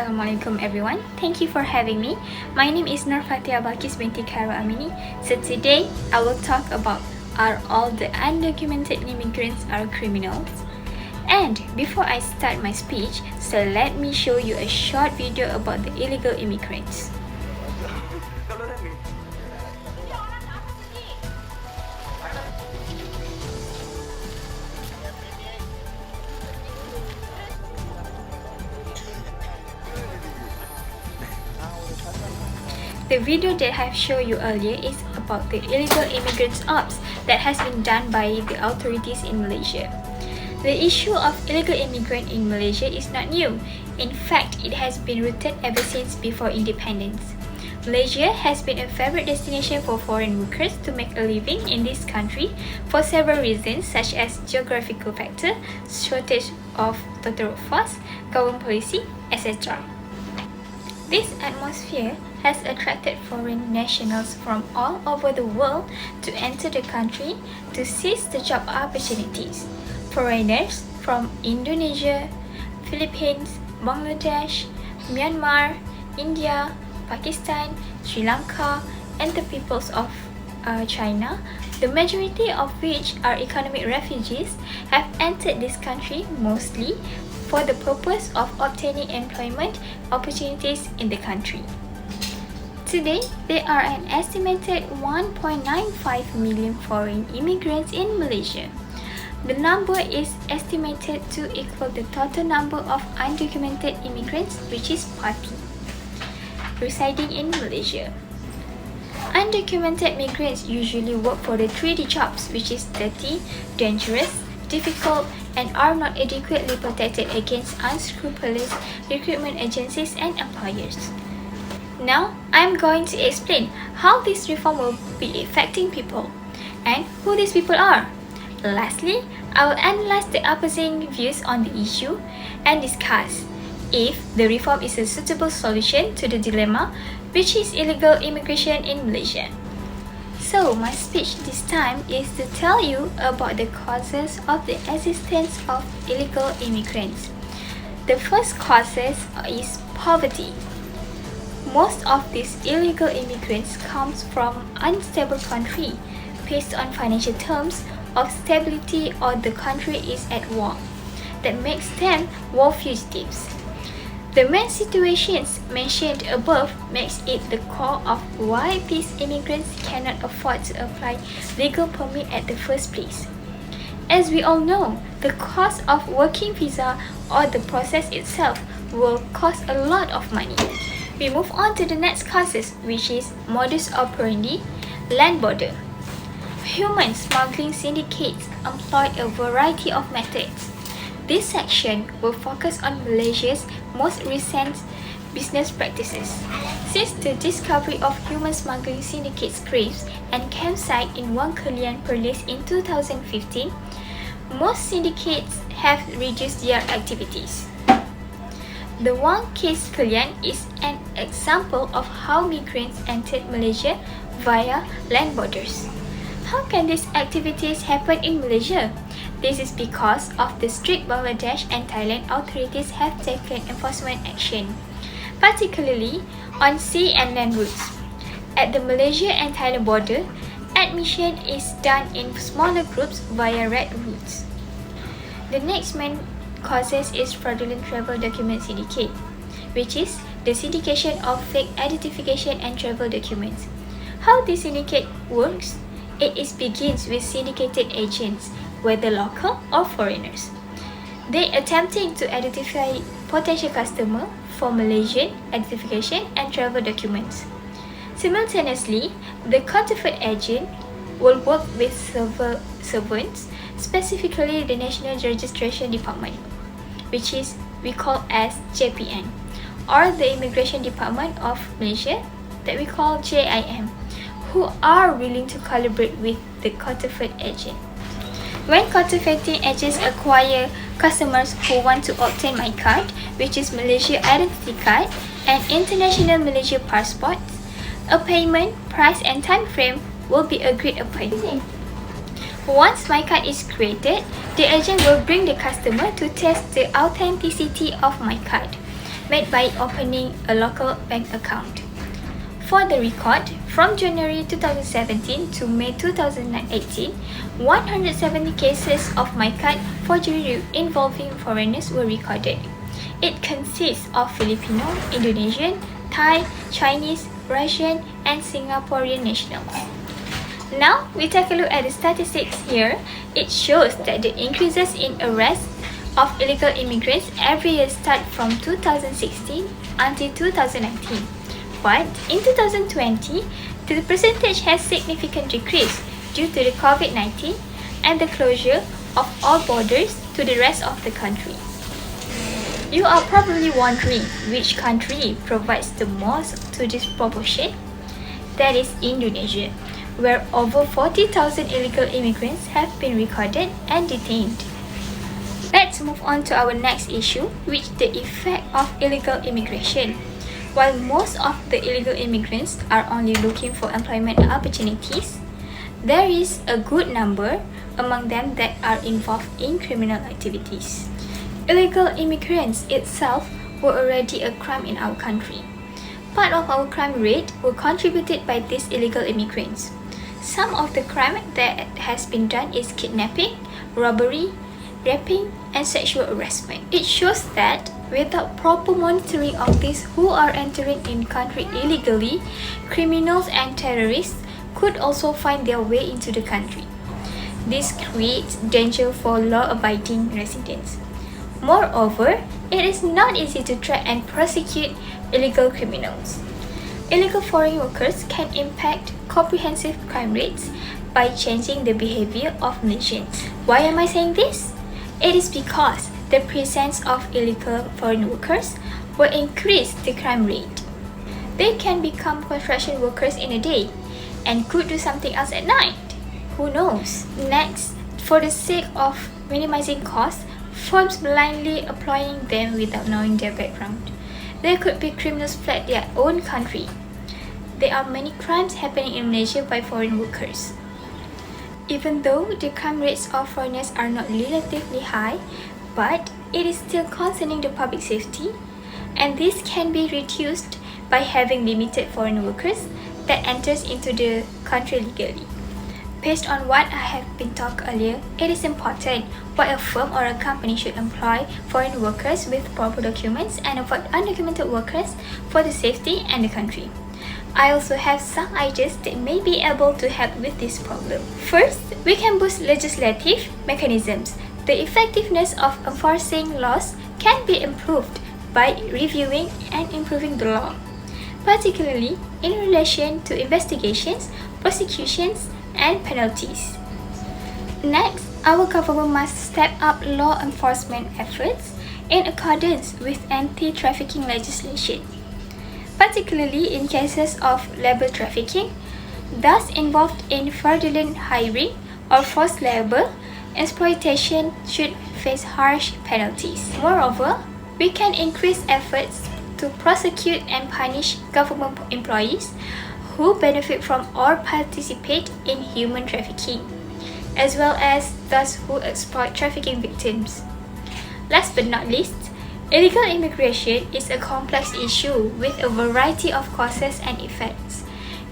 Assalamualaikum everyone. Thank you for having me. My name is Nur Fatia Balkis binti Khairul Amini. So today I will talk about, are all the undocumented immigrants are criminals? And before I start my speech, so let me show you a short video about the illegal immigrants. The video that I have shown you earlier is about the illegal immigrants ops that has been done by the authorities in Malaysia. The issue of illegal immigrant in Malaysia is not new. In fact, it has been rooted ever since before independence. Malaysia has been a favorite destination for foreign workers to make a living in this country for several reasons such as geographical factor, shortage of total workforce, government policy, etc. This atmosphere has attracted foreign nationals from all over the world to enter the country to seize the job opportunities. Foreigners from Indonesia, Philippines, Bangladesh, Myanmar, India, Pakistan, Sri Lanka, and the peoples of China, the majority of which are economic refugees, have entered this country mostly for the purpose of obtaining employment opportunities in the country. Today, there are an estimated 1.95 million foreign immigrants in Malaysia. The number is estimated to equal the total number of undocumented immigrants, which is party, residing in Malaysia. Undocumented migrants usually work for the 3D jobs, which is dirty, dangerous, difficult, and are not adequately protected against unscrupulous recruitment agencies and employers. Now, I'm going to explain how this reform will be affecting people and who these people are. Lastly, I will analyze the opposing views on the issue and discuss if the reform is a suitable solution to the dilemma, which is illegal immigration in Malaysia. So, my speech this time is to tell you about the causes of the existence of illegal immigrants. The first causes is poverty. Most of these illegal immigrants comes from unstable country based on financial terms of stability or the country is at war. That makes them war fugitives. The main situations mentioned above makes it the core of why these immigrants cannot afford to apply legal permit at the first place. As we all know, the cost of working visa or the process itself will cost a lot of money. We move on to the next causes, which is modus operandi, land border. Human smuggling syndicates employ a variety of methods. This section will focus on Malaysia's most recent business practices. Since the discovery of human smuggling syndicates graves and campsite in Wang Kelian Perlis in 2015, most syndicates have reduced their activities. The Wang Case Kelian is an example of how migrants entered Malaysia via land borders. How can these activities happen in Malaysia? This is because of the strict Bangladesh and Thailand authorities have taken enforcement action, particularly on sea and land routes. At the Malaysia and Thailand border, admission is done in smaller groups via red routes. The next main causes is fraudulent travel document syndicate, which is the syndication of fake identification and travel documents. How this syndicate works? It begins with syndicated agents, whether local or foreigners. They attempting to identify potential customer for Malaysian identification and travel documents. Simultaneously, the counterfeit agent will work with servants, specifically the National Registration Department, which is we call as JPN, or the Immigration Department of Malaysia that we call JIM, who are willing to collaborate with the counterfeit agent. When counterfeiting agents acquire customers who want to obtain my card, which is Malaysia Identity Card and International Malaysia Passport, a payment, price and time frame will be agreed upon. Once my card is created, the agent will bring the customer to test the authenticity of my card. made by opening a local bank account. For the record, from January 2017 to May 2018, 170 cases of my card forgery involving foreigners were recorded. It consists of Filipino, Indonesian, Thai, Chinese, Russian, and Singaporean nationals. Now, we take a look at the statistics here. It shows that the increases in arrests of illegal immigrants every year start from 2016 until 2019. But in 2020, the percentage has significantly decreased due to the COVID-19 and the closure of all borders to the rest of the country. You are probably wondering which country provides the most to this proportion? That is Indonesia, where over 40,000 illegal immigrants have been recorded and detained. Let's move on to our next issue, which is the effect of illegal immigration. While most of the illegal immigrants are only looking for employment opportunities, there is a good number among them that are involved in criminal activities. Illegal immigrants itself were already a crime in our country. Part of our crime rate were contributed by these illegal immigrants. Some of the crime that has been done is kidnapping, robbery, raping, and sexual harassment. It shows that without proper monitoring of these who are entering in country illegally, criminals and terrorists could also find their way into the country. This creates danger for law-abiding residents. Moreover, it is not easy to track and prosecute illegal criminals. Illegal foreign workers can impact comprehensive crime rates by changing the behavior of Malaysians. Why am I saying this? It is because the presence of illegal foreign workers will increase the crime rate. They can become construction workers in a day and could do something else at night. Who knows? Next, for the sake of minimizing costs, firms blindly employing them without knowing their background. There could be criminals fled their own country. There are many crimes happening in Malaysia by foreign workers. Even though the crime rates of foreigners are not relatively high, but it is still concerning the public safety, and this can be reduced by having limited foreign workers that enters into the country legally. Based on what I have been talked earlier, it is important why a firm or a company should employ foreign workers with proper documents and avoid undocumented workers for the safety and the country. I also have some ideas that may be able to help with this problem. First, we can boost legislative mechanisms. The effectiveness of enforcing laws can be improved by reviewing and improving the law, particularly in relation to investigations, prosecutions, and penalties. Next, our government must step up law enforcement efforts in accordance with anti-trafficking legislation, particularly in cases of labor trafficking, thus involved in fraudulent hiring or forced labor. Exploitation should face harsh penalties. Moreover, we can increase efforts to prosecute and punish government employees who benefit from or participate in human trafficking, as well as those who exploit trafficking victims. Last but not least, illegal immigration is a complex issue with a variety of causes and effects.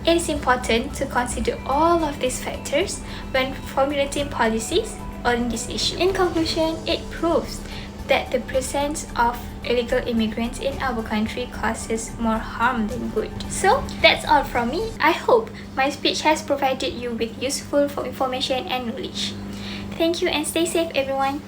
It is important to consider all of these factors when formulating policies on this issue. In conclusion, it proves that the presence of illegal immigrants in our country causes more harm than good. So that's all from me. I hope my speech has provided you with useful information and knowledge. Thank you and stay safe everyone.